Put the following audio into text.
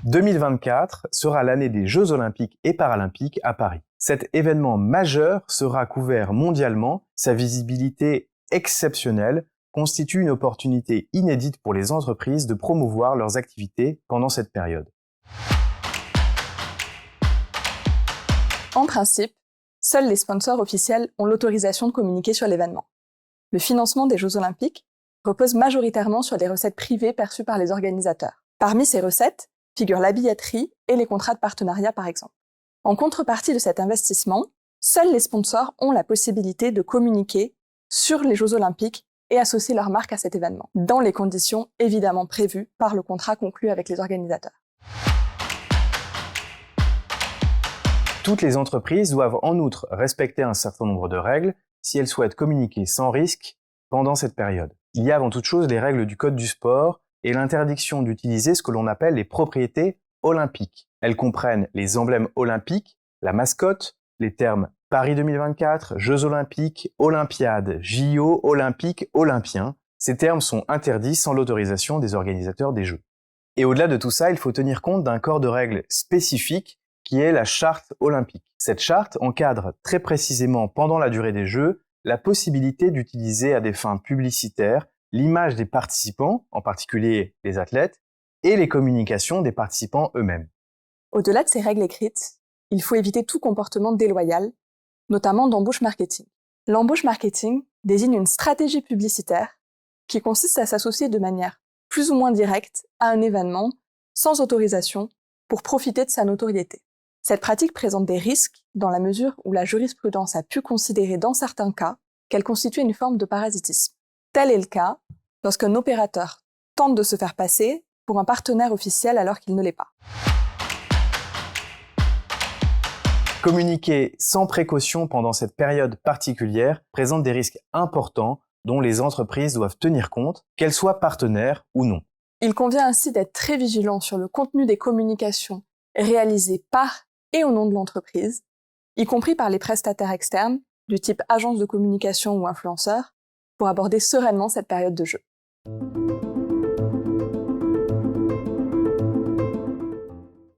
2024 sera l'année des Jeux Olympiques et Paralympiques à Paris. Cet événement majeur sera couvert mondialement, sa visibilité exceptionnelle constitue une opportunité inédite pour les entreprises de promouvoir leurs activités pendant cette période. En principe, seuls les sponsors officiels ont l'autorisation de communiquer sur l'événement. Le financement des Jeux Olympiques repose majoritairement sur des recettes privées perçues par les organisateurs. Parmi ces recettes figurent la billetterie et les contrats de partenariat par exemple. En contrepartie de cet investissement, seuls les sponsors ont la possibilité de communiquer sur les Jeux Olympiques et associer leur marque à cet événement, dans les conditions évidemment prévues par le contrat conclu avec les organisateurs. Toutes les entreprises doivent en outre respecter un certain nombre de règles si elles souhaitent communiquer sans risque pendant cette période. Il y a avant toute chose les règles du Code du sport et l'interdiction d'utiliser ce que l'on appelle les propriétés olympiques. Elles comprennent les emblèmes olympiques, la mascotte, les termes Paris 2024, Jeux Olympiques, Olympiade, JO, Olympique, Olympien. Ces termes sont interdits sans l'autorisation des organisateurs des Jeux. Et au-delà de tout ça, il faut tenir compte d'un corps de règles spécifique qui est la charte olympique. Cette charte encadre très précisément pendant la durée des Jeux la possibilité d'utiliser à des fins publicitaires l'image des participants, en particulier les athlètes, et les communications des participants eux-mêmes. Au-delà de ces règles écrites, il faut éviter tout comportement déloyal, notamment d'embauche marketing. L'embauche marketing désigne une stratégie publicitaire qui consiste à s'associer de manière plus ou moins directe à un événement sans autorisation pour profiter de sa notoriété. Cette pratique présente des risques dans la mesure où la jurisprudence a pu considérer dans certains cas qu'elle constitue une forme de parasitisme. Tel est le cas lorsqu'un opérateur tente de se faire passer pour un partenaire officiel alors qu'il ne l'est pas. Communiquer sans précaution pendant cette période particulière présente des risques importants dont les entreprises doivent tenir compte, qu'elles soient partenaires ou non. Il convient ainsi d'être très vigilant sur le contenu des communications réalisées par et au nom de l'entreprise, y compris par les prestataires externes, du type agence de communication ou influenceurs, pour aborder sereinement cette période de jeu.